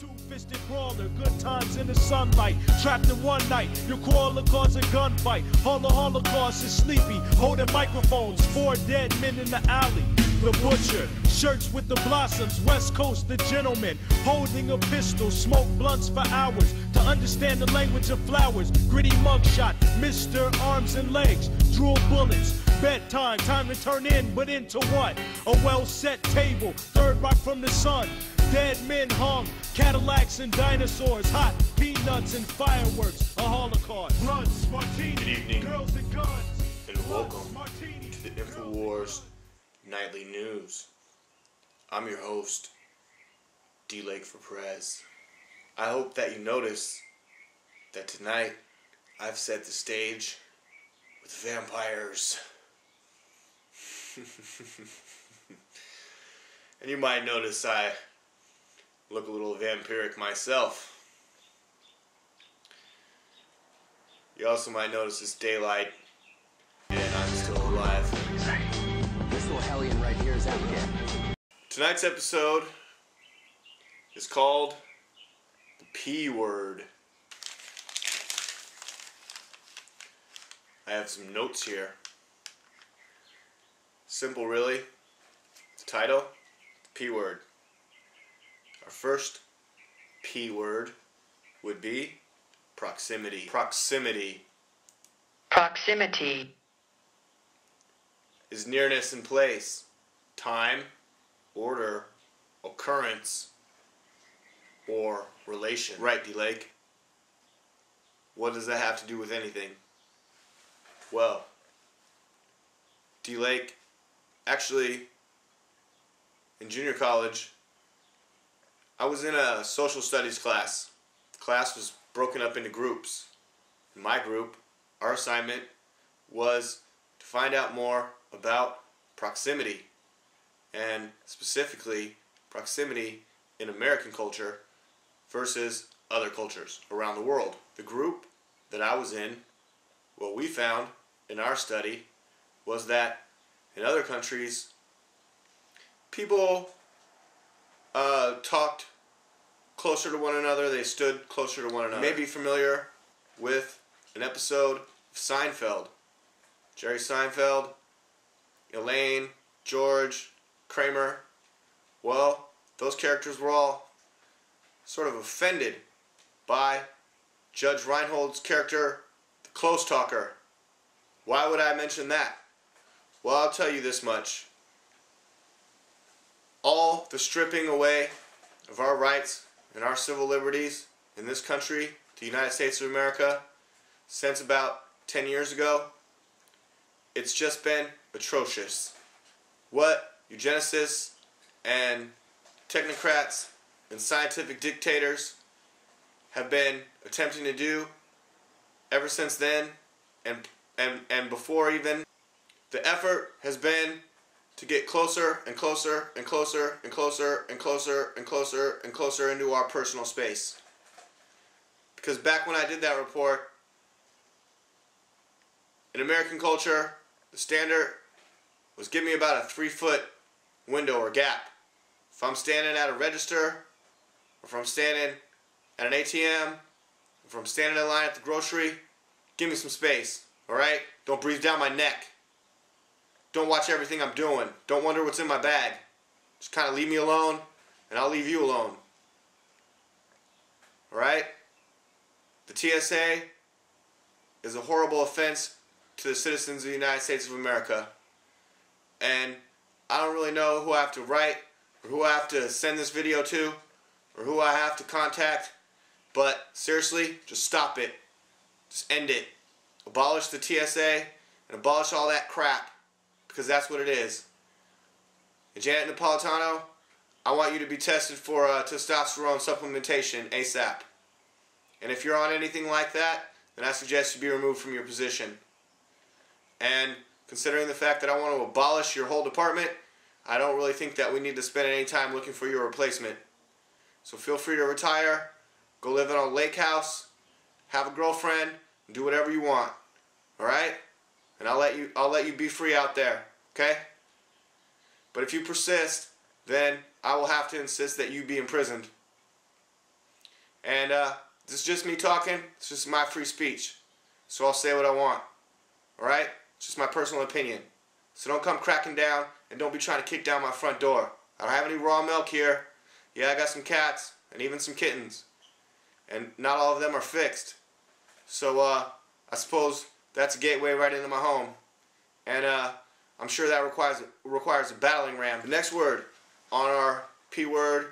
Two-fisted brawler, good times in the sunlight. Trapped in one night, your quarrel cause a gunfight. Holocaust is sleepy, holding microphones. 4 dead men in the alley. The butcher, shirts with the blossoms. West Coast, the gentleman, holding a pistol. Smoke blunts for hours to understand the language of flowers. Gritty mugshot, Mr. Arms and Legs. Drool bullets, bedtime, time to turn in, but into what? A well-set table, third rock from the sun. Dead men hung, Cadillacs and dinosaurs, hot peanuts and fireworks, a holocaust. Bluntz, Martinez, good evening, Girlz and Gunz, and welcome to the InfoWars Nightly News. I'm your host, DLAKE for PREZ. I hope that you notice that tonight I've set the stage with vampires. And you might notice I look a little vampiric myself. You also might notice it's daylight and I'm still alive. This little hellion right here is out again. Tonight's episode is called the P word. I have some notes here. Simple, really. The title, the P word. Our first P word would be proximity. Proximity. Proximity Is nearness in place, time, order, occurrence, or relation. Right, DLAKE. What does that have to do with anything? Well, DLAKE, actually, in junior college, I was in a social studies class. The class was broken up into groups. In my group, our assignment was to find out more about proximity, and specifically proximity in American culture versus other cultures around the world. The group that I was in, what we found in our study was that in other countries, people talked closer to one another, they stood closer to one another. You may be familiar with an episode of Seinfeld. Jerry Seinfeld, Elaine, George, Kramer. Well, those characters were all sort of offended by Judge Reinhold's character, the close talker. Why would I mention that? Well, I'll tell you this much. All the stripping away of our rights and our civil liberties in this country, the United States of America, since about 10 years ago, it's just been atrocious. What eugenicists and technocrats and scientific dictators have been attempting to do ever since then and before even, the effort has been to get closer and closer and closer and closer and closer and closer and closer into our personal space. Because back when I did that report, in American culture, the standard was give me about a 3-foot window or gap. If I'm standing at a register, or if I'm standing at an ATM, if I'm standing in line at the grocery, give me some space, alright? Don't breathe down my neck. Don't watch everything I'm doing. Don't wonder what's in my bag. Just kind of leave me alone, and I'll leave you alone. Alright? The TSA is a horrible offense to the citizens of the United States of America. And I don't really know who I have to write, or who I have to send this video to, or who I have to contact. But seriously, just stop it. Just end it. Abolish the TSA and abolish all that crap. Because that's what it is. And Janet Napolitano, I want you to be tested for testosterone supplementation ASAP. And if you're on anything like that, then I suggest you be removed from your position. And considering the fact that I want to abolish your whole department, I don't really think that we need to spend any time looking for your replacement. So feel free to retire, go live in a lake house, have a girlfriend, and do whatever you want. Alright? And I'll let you be free out there, okay? But if you persist, then I will have to insist that you be imprisoned. And this is just me talking. It's just my free speech. So I'll say what I want. Alright? It's just my personal opinion. So don't come cracking down and don't be trying to kick down my front door. I don't have any raw milk here. Yeah, I got some cats and even some kittens. And not all of them are fixed. So I suppose that's a gateway right into my home. And I'm sure that requires a battling ram. The next word on our P-word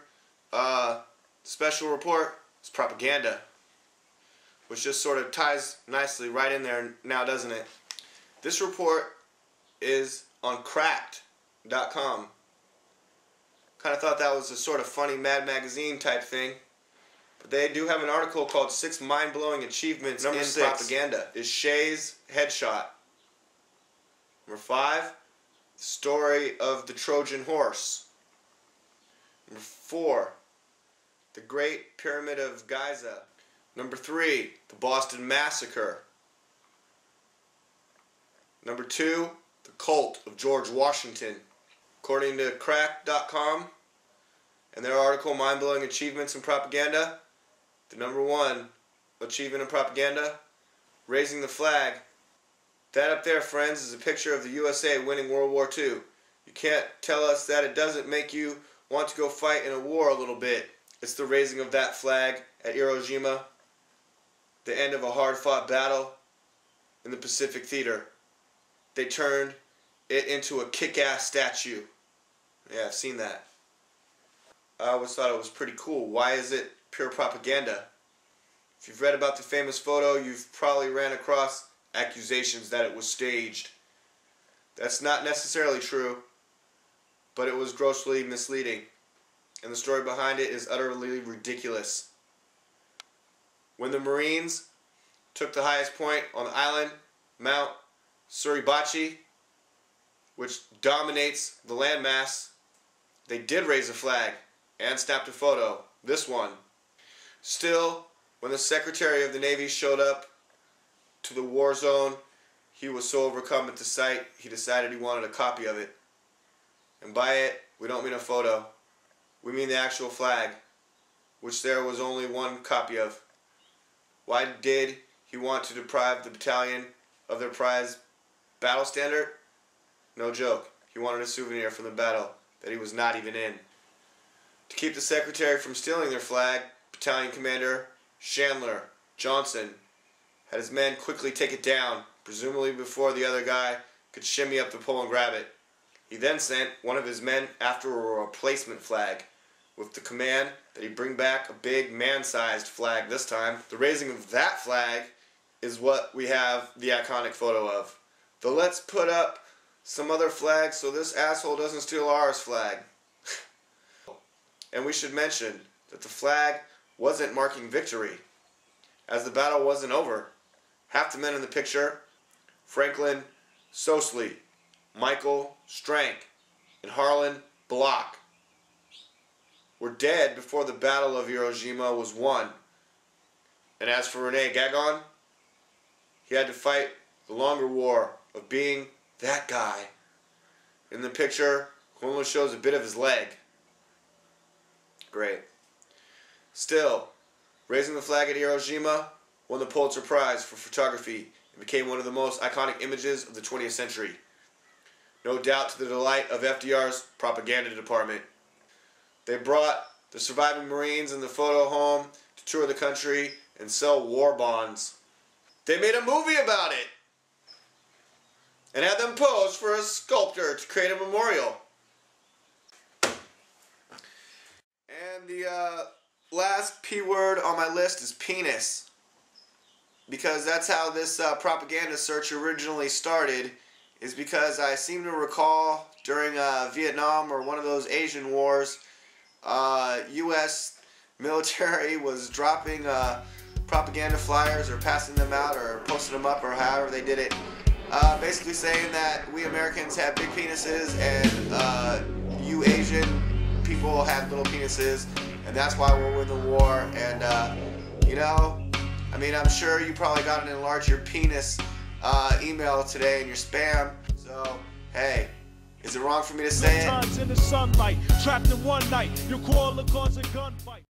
special report is propaganda, which just sort of ties nicely right in there now, doesn't it? This report is on cracked.com. Kind of thought that was a sort of funny Mad Magazine type thing. But they do have an article called 6 Mind-Blowing Achievements in Propaganda. Is Shay's Headshot. Number 5, the Story of the Trojan Horse. Number 4, the Great Pyramid of Giza. Number 3, the Boston Massacre. Number 2, the Cult of George Washington. According to crack.com and their article, Mind-Blowing Achievements in Propaganda, the number 1 achievement in propaganda, raising the flag. That up there, friends, is a picture of the USA winning World War II. You can't tell us that it doesn't make you want to go fight in a war a little bit. It's the raising of that flag at Iwo Jima, the end of a hard-fought battle in the Pacific Theater. They turned it into a kick-ass statue. Yeah, I've seen that. I always thought it was pretty cool. Why is it pure propaganda? If you've read about the famous photo, you've probably ran across accusations that it was staged. That's not necessarily true, but it was grossly misleading, and the story behind it is utterly ridiculous. When the Marines took the highest point on the island, Mount Suribachi, which dominates the landmass, they did raise a flag and snapped a photo. This one. Still, when the Secretary of the Navy showed up to the war zone, he was so overcome at the sight, he decided he wanted a copy of it. And by it, we don't mean a photo. We mean the actual flag, which there was only one copy of. Why did he want to deprive the battalion of their prized battle standard? No joke. He wanted a souvenir from the battle that he was not even in. To keep the Secretary from stealing their flag, Battalion Commander Chandler Johnson had his men quickly take it down, presumably before the other guy could shimmy up the pole and grab it. He then sent one of his men after a replacement flag, with the command that he bring back a big man-sized flag this time. The raising of that flag is what we have the iconic photo of. Though let's put up some other flags so this asshole doesn't steal ours flag. And we should mention that the flag wasn't marking victory, as the battle wasn't over. Half the men in the picture, Franklin Sosley, Michael Strank, and Harlan Block, were dead before the Battle of Iwo Jima was won. And as for Rene Gagon, he had to fight the longer war of being that guy. In the picture, who only shows a bit of his leg. Great. Still, raising the flag at Iwo Jima won the Pulitzer Prize for photography and became one of the most iconic images of the 20th century. No doubt to the delight of FDR's propaganda department. They brought the surviving Marines and the photo home to tour the country and sell war bonds. They made a movie about it and had them pose for a sculptor to create a memorial. And the last P word on my list is penis, because that's how this propaganda search originally started, is because I seem to recall during Vietnam or one of those Asian wars, U.S. military was dropping propaganda flyers or passing them out or posting them up or however they did it, basically saying that we Americans have big penises and you Asian people have little penises and that's why we'll win the war. And you know, I mean, I'm sure you probably got an enlarge your penis email today in your spam. So hey, is it wrong for me to say it? Times in the sunlight, trapped in one night, you call the cause a gunfight.